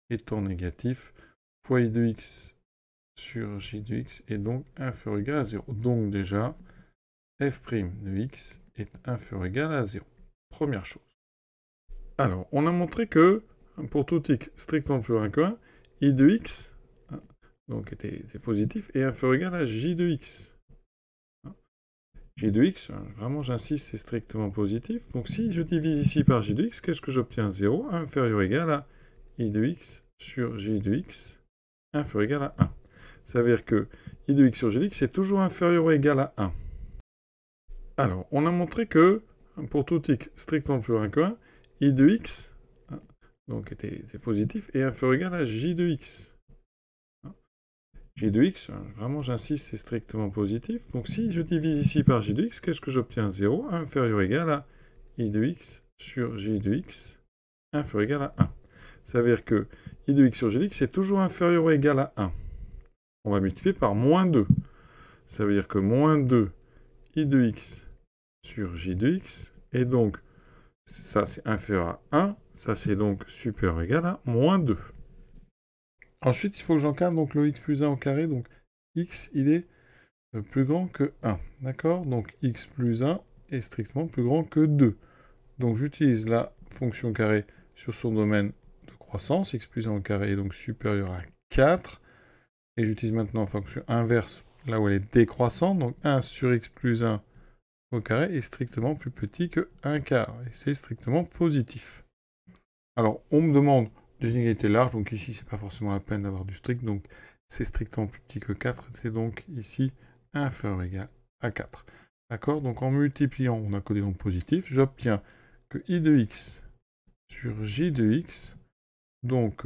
étant négatif, fois i de x sur j de x est donc inférieur ou égal à 0. Donc, déjà, f' de x est inférieur ou égal à 0. Première chose. Alors, on a montré que, pour tout x strictement plus grand que 1, i de x donc était positif et inférieur ou égal à j de x. J de x, vraiment j'insiste, c'est strictement positif. Donc si je divise ici par j de x, qu'est-ce que j'obtiens? 0, inférieur ou égal à i de x sur j de x, inférieur ou égal à 1. Ça veut dire que i de x sur j de x est toujours inférieur ou égal à 1. Alors, on a montré que, pour tout x strictement plus grand que 1, i de x donc était positif et inférieur ou égal à j de x. J de x, vraiment j'insiste, c'est strictement positif. Donc si je divise ici par j de x, qu'est-ce que j'obtiens? 0, inférieur ou égal à i de x sur j de x, inférieur ou égal à 1. Ça veut dire que i de x sur j de x est toujours inférieur ou égal à 1. On va multiplier par moins 2. Ça veut dire que moins 2 i de x sur j de x, et donc ça c'est inférieur à 1, ça c'est donc supérieur ou égal à moins 2. Ensuite, il faut que j'encadre donc le x plus 1 au carré, donc x, il est plus grand que 1, d'accord? Donc x plus 1 est strictement plus grand que 2. Donc j'utilise la fonction carré sur son domaine de croissance, x plus 1 au carré est donc supérieur à 4, et j'utilise maintenant la fonction inverse, là où elle est décroissante, donc 1 sur x plus 1 au carré est strictement plus petit que 1 quart, et c'est strictement positif. Alors, on me demande des inégalités larges, donc ici, c'est pas forcément la peine d'avoir du strict, donc c'est strictement plus petit que 4, c'est donc ici inférieur ou égal à 4. D'accord? Donc en multipliant, on a codé donc positif, j'obtiens que i de x sur j de x, donc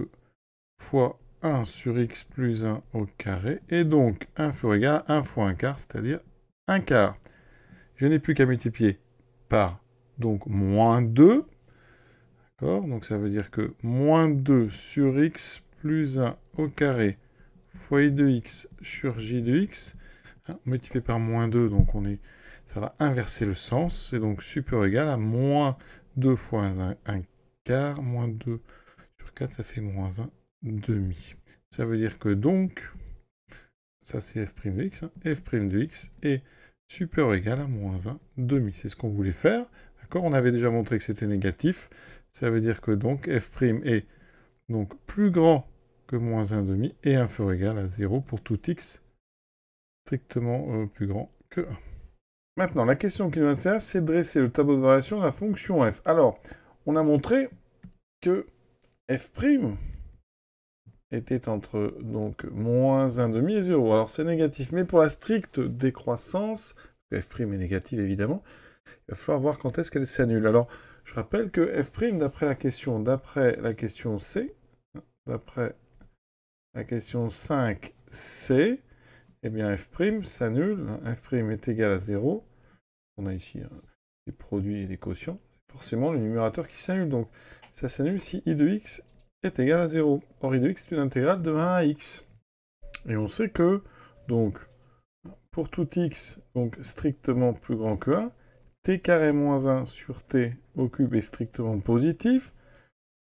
fois 1 sur x plus 1 au carré, est donc inférieur ou égal à 1 fois 1 quart, c'est-à-dire 1 quart. Je n'ai plus qu'à multiplier par donc moins 2, donc ça veut dire que moins 2 sur x plus 1 au carré fois i de x sur j de x, multiplié par moins 2, donc ça va inverser le sens, c'est donc supérieur ou égal à moins 2 fois 1 quart, moins 2 sur 4, ça fait moins 1 demi. Ça veut dire que donc, ça c'est f' de x, f' de x est supérieur ou égal à moins 1 demi. C'est ce qu'on voulait faire, d'accord? On avait déjà montré que c'était négatif. Ça veut dire que donc f' est donc plus grand que moins 1 demi et inférieur ou égal à 0 pour tout x strictement plus grand que 1. Maintenant, la question qui nous intéresse, c'est de dresser le tableau de variation de la fonction f. Alors, on a montré que f' était entre donc moins 1,5 et 0. Alors, c'est négatif, mais pour la stricte décroissance, f' est négative évidemment, il va falloir voir quand est-ce qu'elle s'annule. Alors, je rappelle que f', d'après la question C, d'après la question 5C, eh bien f' s'annule, f' est égal à 0. On a ici des produits et des quotients. C'est forcément le numérateur qui s'annule. Donc, ça s'annule si i de x est égal à 0. Or, i de x est une intégrale de 1 à x. Et on sait que, donc, pour tout x, donc strictement plus grand que 1, t carré moins 1 sur t au cube est strictement positif.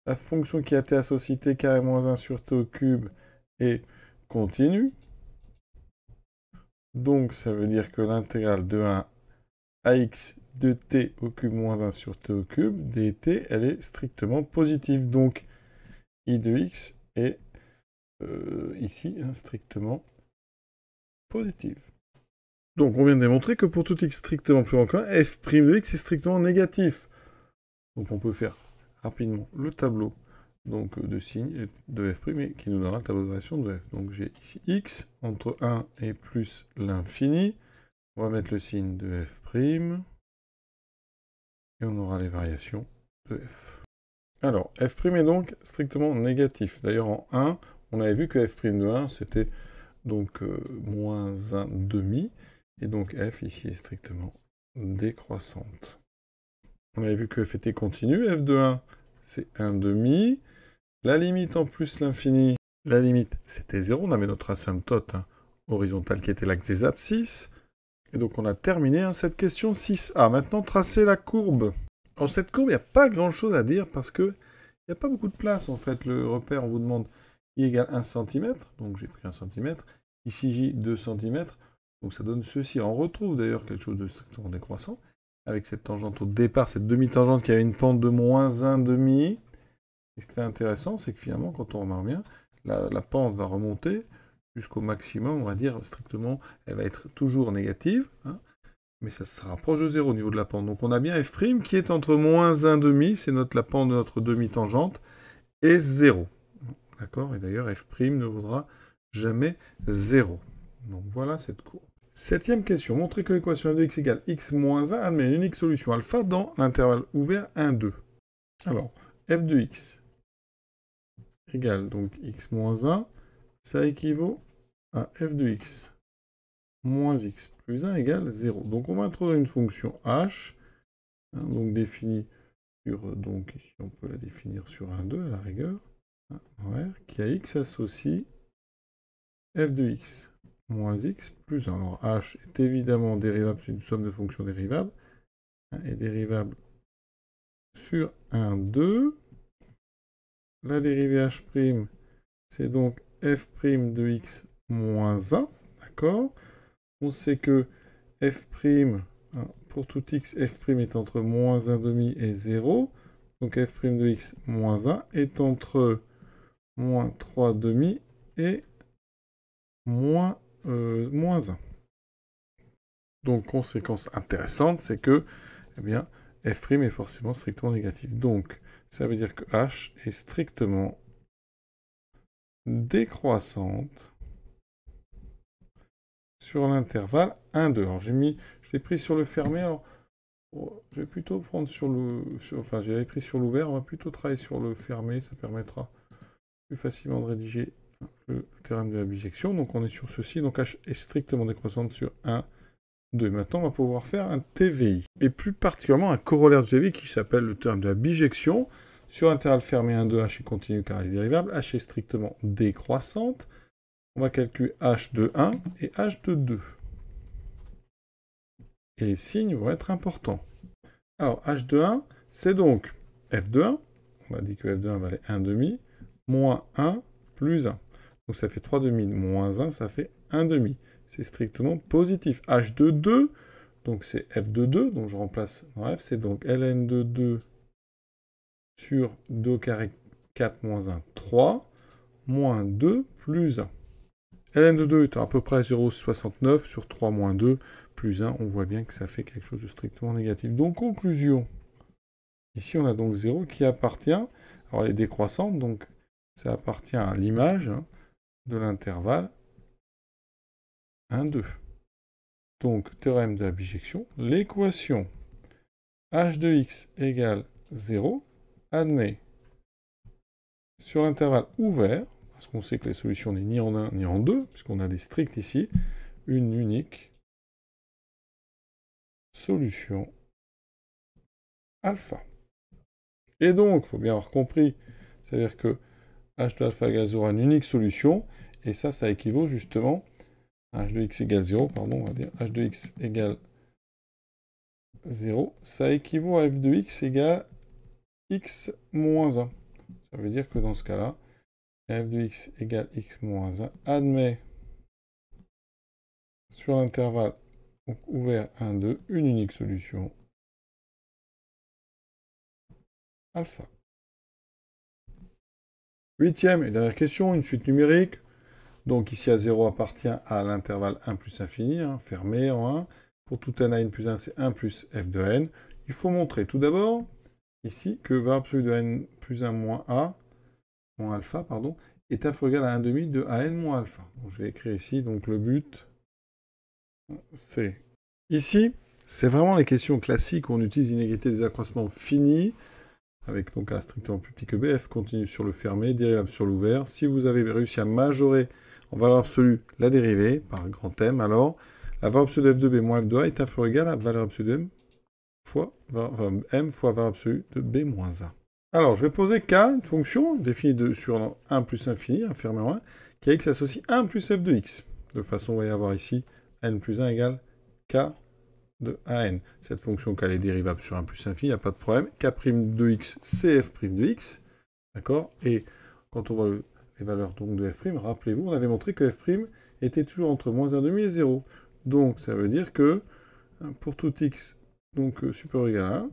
La fonction qui a t associée t carré moins 1 sur t au cube est continue. Donc, ça veut dire que l'intégrale de 1 à x de t au cube moins 1 sur t au cube, dt, elle est strictement positive. Donc, i de x est ici strictement positive. Donc, on vient de démontrer que pour tout x strictement plus grand que 1, f' de x est strictement négatif. Donc, on peut faire rapidement le tableau donc, de signe de f' et qui nous donnera le tableau de variation de f. Donc, j'ai ici x entre 1 et plus l'infini. On va mettre le signe de f'. Et on aura les variations de f. Alors, f' est donc strictement négatif. D'ailleurs, en 1, on avait vu que f' de 1, c'était donc moins 1,5. Et donc f, ici, est strictement décroissante. On avait vu que f était continu. F de 1, c'est 1,5. La limite en plus l'infini, la limite, c'était 0. On avait notre asymptote horizontale qui était l'axe des abscisses. Et donc, on a terminé cette question 6a. Maintenant, tracer la courbe. Alors, cette courbe, il n'y a pas grand-chose à dire parce qu'il n'y a pas beaucoup de place, en fait. Le repère, on vous demande i égale 1 cm. Donc, j'ai pris 1 cm. Ici, j, 2 cm. Donc, ça donne ceci. On retrouve d'ailleurs quelque chose de strictement décroissant. Avec cette tangente au départ, cette demi-tangente qui avait une pente de moins 1,5. Et ce qui est intéressant, c'est que finalement, quand on remarque bien, la pente va remonter jusqu'au maximum, on va dire strictement, elle va être toujours négative, mais ça se rapproche de 0 au niveau de la pente. Donc on a bien f' qui est entre moins 1,5, c'est la pente de notre demi-tangente, et 0. D'accord? Et d'ailleurs, f' ne vaudra jamais 0. Donc voilà cette courbe. Septième question. Montrer que l'équation f de x égale x moins 1 admet une unique solution alpha dans l'intervalle ouvert 1, 2. Alors, f de x égale donc x moins 1, ça équivaut à f de x moins x plus 1 égale 0. Donc on va introduire une fonction h, donc définie sur, donc ici on peut la définir sur 1, 2 à la rigueur, qui a x associe f de x moins x plus 1. Alors h est évidemment dérivable, c'est une somme de fonctions dérivables, et dérivable sur 1, 2. La dérivée h', c'est donc f' de x moins 1, d'accord? On sait que f', pour tout x, f' est entre moins 1,5 et 0. Donc f' de x moins 1 est entre moins 3,5 et moins 1. Donc, conséquence intéressante, c'est que, eh bien, f' est forcément strictement négatif. Donc, ça veut dire que h est strictement décroissante sur l'intervalle 1, 2. Alors, je l'ai pris sur le fermé. Alors, je vais plutôt prendre sur le... enfin, j'avais pris sur l'ouvert. On va plutôt travailler sur le fermé. Ça permettra plus facilement de rédiger le théorème de la bijection. Donc, on est sur ceci. Donc, h est strictement décroissante sur 1, 2. Maintenant, on va pouvoir faire un TVI. Et plus particulièrement, un corollaire de TVI qui s'appelle le théorème de la bijection. Sur intervalle fermé 1, 2, h est continu car elle est dérivable. H est strictement décroissante. On va calculer h de 1 et h de 2. Et les signes vont être importants. Alors, h de 1, c'est donc f de 1. On a dit que f de 1 valait 1,5, moins 1 plus 1. Donc ça fait 3,5 moins 1, ça fait 1,5. C'est strictement positif. h de 2, donc c'est f de 2, donc je remplace dans f, c'est donc ln de 2 sur 2 au carré 4 moins 1, 3, moins 2 plus 1. ln de 2 est à peu près 0,69 sur 3 moins 2, plus 1, on voit bien que ça fait quelque chose de strictement négatif. Donc, conclusion. Ici, on a donc 0 qui appartient, alors elle est décroissante, donc ça appartient à l'image de l'intervalle 1, 2. Donc, théorème de la bijection, l'équation h de x égale 0 admet sur l'intervalle ouvert, parce qu'on sait que les solutions n'est ni en 1 ni en 2, puisqu'on a des stricts ici, une unique solution alpha. Et donc, il faut bien avoir compris, c'est-à-dire que h de alpha égale 0 a une unique solution, et ça équivaut justement à h de x égale 0, pardon, on va dire h de x égale 0, ça équivaut à f de x égale x moins 1. Ça veut dire que dans ce cas-là, f de x égale x moins 1 admet sur l'intervalle ouvert 1, 2, une unique solution alpha. Huitième et dernière question, une suite numérique. Donc ici, A0 appartient à l'intervalle 1 plus infini, fermé en 1. Pour tout n à n plus 1, c'est 1 plus f de n. Il faut montrer tout d'abord, ici, que valeur absolue de n plus 1 moins alpha, pardon, est inférieur égal à 1 demi de an moins alpha. Donc, je vais écrire ici, donc le but, c'est... Ici, c'est vraiment les questions classiques où on utilise l'inégalité des accroissements finis, avec donc A strictement plus petit que b, f continue sur le fermé, dérivable sur l'ouvert. Si vous avez réussi à majorer en valeur absolue la dérivée, par grand M, alors la valeur absolue de f de b moins f de a est inférieure ou égale à valeur absolue de m fois valeur absolue de b moins a. Alors, je vais poser k, une fonction définie sur 1 plus infini, fermé en 1, qui a x associe 1 plus f de x. De façon, on va y avoir ici n plus 1 égale k de an. Cette fonction k est dérivable sur 1 plus infini, il n'y a pas de problème. K' de x, c'est f' de x. D'accord? Et quand on voit les valeurs donc, de f', rappelez-vous, on avait montré que f' était toujours entre moins 1,5 et 0. Donc, ça veut dire que pour tout x donc, supérieur ou égal à 1,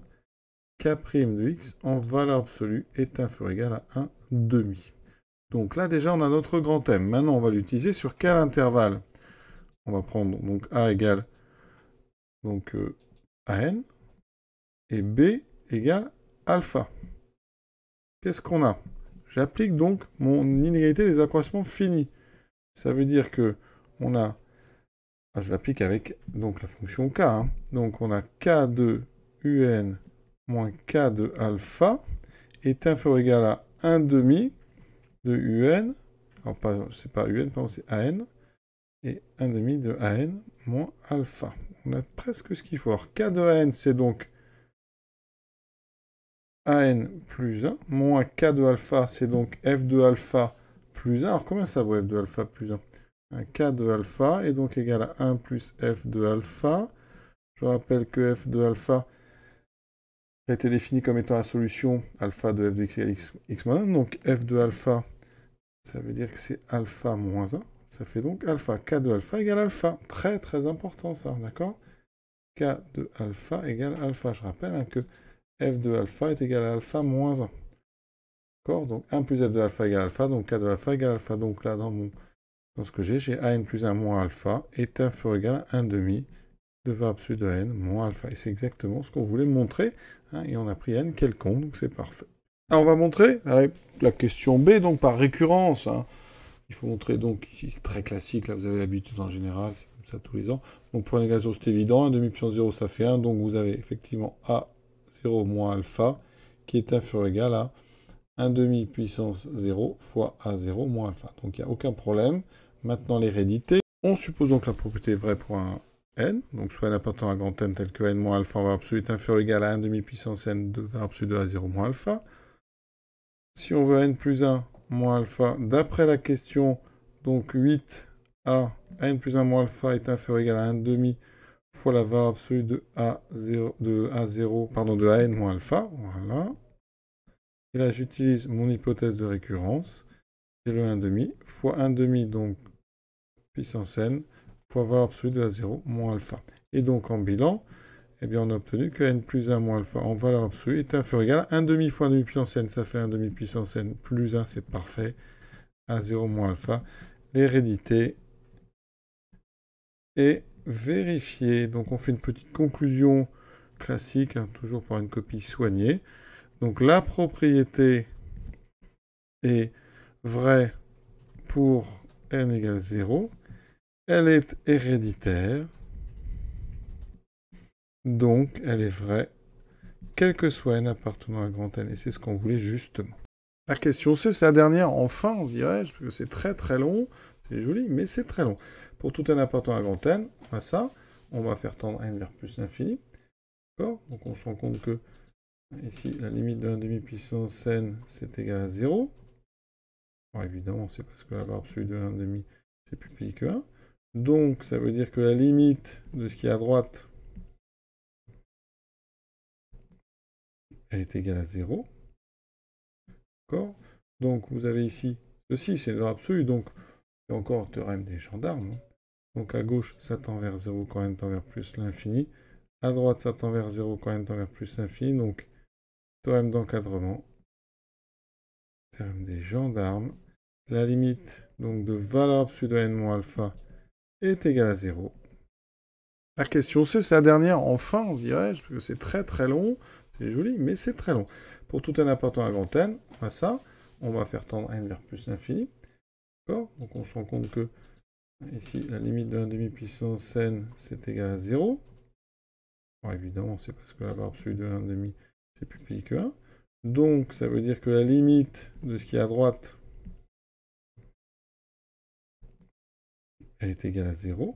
k' de x en valeur absolue est inférieur ou égal à 1 demi. Donc là, déjà, on a notre grand M. Maintenant, on va l'utiliser sur quel intervalle? On va prendre donc a égale donc an, et b égale alpha. Qu'est-ce qu'on a? J'applique donc mon inégalité des accroissements finis. Ça veut dire que on a, je l'applique avec donc la fonction k. Donc on a k de un moins k de alpha est inférieur ou égal à 1 demi de un. Alors c'est pas un, pardon, c'est an. Et 1 demi de an moins alpha. On a presque ce qu'il faut. Alors, k de an, c'est donc an plus 1, moins k de alpha, c'est donc f de alpha plus 1. Alors, combien ça vaut f de alpha plus 1? Un k de alpha est donc égal à 1 plus f de alpha. Je rappelle que f de alpha a été défini comme étant la solution alpha de f de x égale x moins 1. Donc, f de alpha, ça veut dire que c'est alpha moins 1. Ça fait donc alpha. K de alpha égale alpha. Très, très important, ça, d'accord? K de alpha égale alpha. Je rappelle que f de alpha est égal à alpha moins 1. D'accord? Donc 1 plus f de alpha égale alpha, donc k de alpha égale alpha. Donc là, dans ce que j'ai an plus 1 moins alpha est inférieur ou égal à 1 demi de valeur absolue de n moins alpha. Et c'est exactement ce qu'on voulait montrer. Et on a pris n quelconque, donc c'est parfait. Alors on va montrer la question B, donc par récurrence. Il faut montrer donc, ici, très classique, là vous avez l'habitude en général, c'est comme ça tous les ans. Donc pour un égal 0, c'est évident, 1 demi puissance 0, ça fait 1, donc vous avez effectivement A0 moins alpha, qui est inférieur ou égal à 1 demi puissance 0 fois A0 moins alpha. Donc il n'y a aucun problème. Maintenant l'hérédité. On suppose donc la propriété vraie pour un n, donc soit n appartenant à grand n tel que n moins alpha en valeur absolue est inférieur ou égal à 1 demi puissance n de valeur absolue de A0 moins alpha. Si on veut n plus 1 moins alpha, d'après la question, donc 8a, n plus 1 moins alpha est inférieur ou égal à 1 demi fois la valeur absolue de A0, pardon, de an moins alpha, voilà. Et là, j'utilise mon hypothèse de récurrence, c'est le 1 demi fois 1 demi, donc puissance n, fois valeur absolue de A0 moins alpha. Et donc, en bilan, eh bien, on a obtenu que n plus 1 moins alpha en valeur absolue est inférieur ou égal à 1 demi fois 1 demi puissance n, ça fait 1 demi puissance n plus 1, c'est parfait, à 0 moins alpha. L'hérédité est vérifier. Donc on fait une petite conclusion classique, hein, toujours par une copie soignée. Donc la propriété est vraie pour n égale 0. Elle est héréditaire. Donc elle est vraie, quel que soit n appartenant à grand N. Et c'est ce qu'on voulait justement. La question C, c'est la dernière, enfin, on dirait, parce que c'est très très long. C'est joli, mais c'est très long. Pour tout n appartenant à grand N, on a ça. On va faire tendre n vers plus l'infini. D'accord? Donc on se rend compte que, ici, la limite de 1 demi-puissance n, c'est égal à 0. Alors évidemment, c'est parce que la valeur absolue de 1 demi, c'est plus petit que 1. Donc, ça veut dire que la limite de ce qui est à droite, elle est égale à 0. D'accord? Donc, vous avez ici, ceci, c'est une valeur absolue, donc, c'est encore le théorème des gendarmes. Hein. Donc, à gauche, ça tend vers 0 quand n tend vers plus l'infini. À droite, ça tend vers 0 quand n tend vers plus l'infini. Donc, théorème d'encadrement. Théorème des gendarmes. La limite donc, de valeur absolue de n moins alpha est égale à 0. La question C, c'est la dernière, enfin, on dirait, parce que c'est très très long. C'est joli, mais c'est très long. Pour tout n appartenant à grand N, on a ça. On va faire tendre n vers plus l'infini. D'accord? Donc on se rend compte que, ici, la limite de 1 demi-puissance n, c'est égal à 0. Alors évidemment, c'est parce que la valeur absolue de 1 demi, c'est plus petit que 1. Donc, ça veut dire que la limite de ce qui est à droite, elle est égale à 0.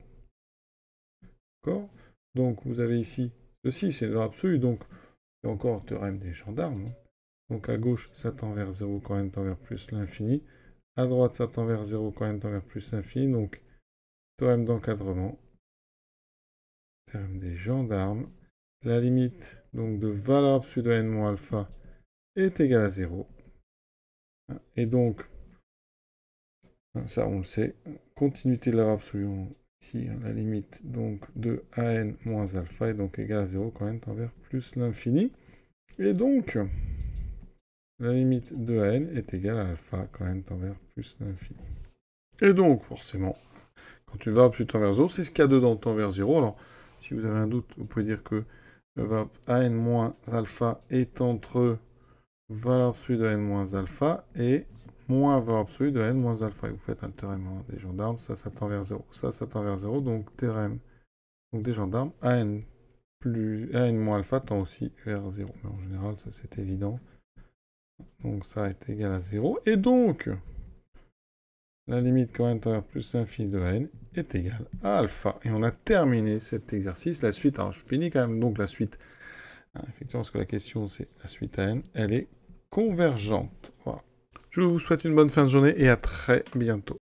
D'accord? Donc, vous avez ici, ceci, c'est une valeur absolue, donc, c'est encore le théorème des gendarmes. Hein. Donc, à gauche, ça tend vers 0 quand n tend vers plus l'infini. À droite, ça tend vers 0 quand n tend vers plus l'infini. Donc, théorème d'encadrement. Théorème des gendarmes. La limite donc, de valeur absolue de n moins alpha est égale à 0. Et donc, ça on le sait, continuité de la valeur absolue, ici, la limite donc, de an moins alpha est donc égale à 0 quand n tend vers plus l'infini. Et donc, la limite de an est égale à alpha quand n tend vers plus l'infini. Et donc, forcément, quand une valeur absolue tend vers 0, c'est ce qu'il y a dedans tend vers 0. Alors, si vous avez un doute, vous pouvez dire que le verbe an moins alpha est entre valeur absolue de n moins alpha et moins valeur absolue de n moins alpha. Et vous faites un théorème des gendarmes, ça tend vers 0. Ça tend vers 0, donc théorème donc des gendarmes, an moins alpha tend aussi vers 0. Mais en général, ça c'est évident. Donc ça est égal à 0. Et donc, la limite quand n tend vers plus l'infini de n est égale à alpha. Et on a terminé cet exercice. La suite, alors je finis quand même donc la suite. Effectivement, parce que la question c'est la suite à n, elle est convergente. Voilà. Je vous souhaite une bonne fin de journée et à très bientôt.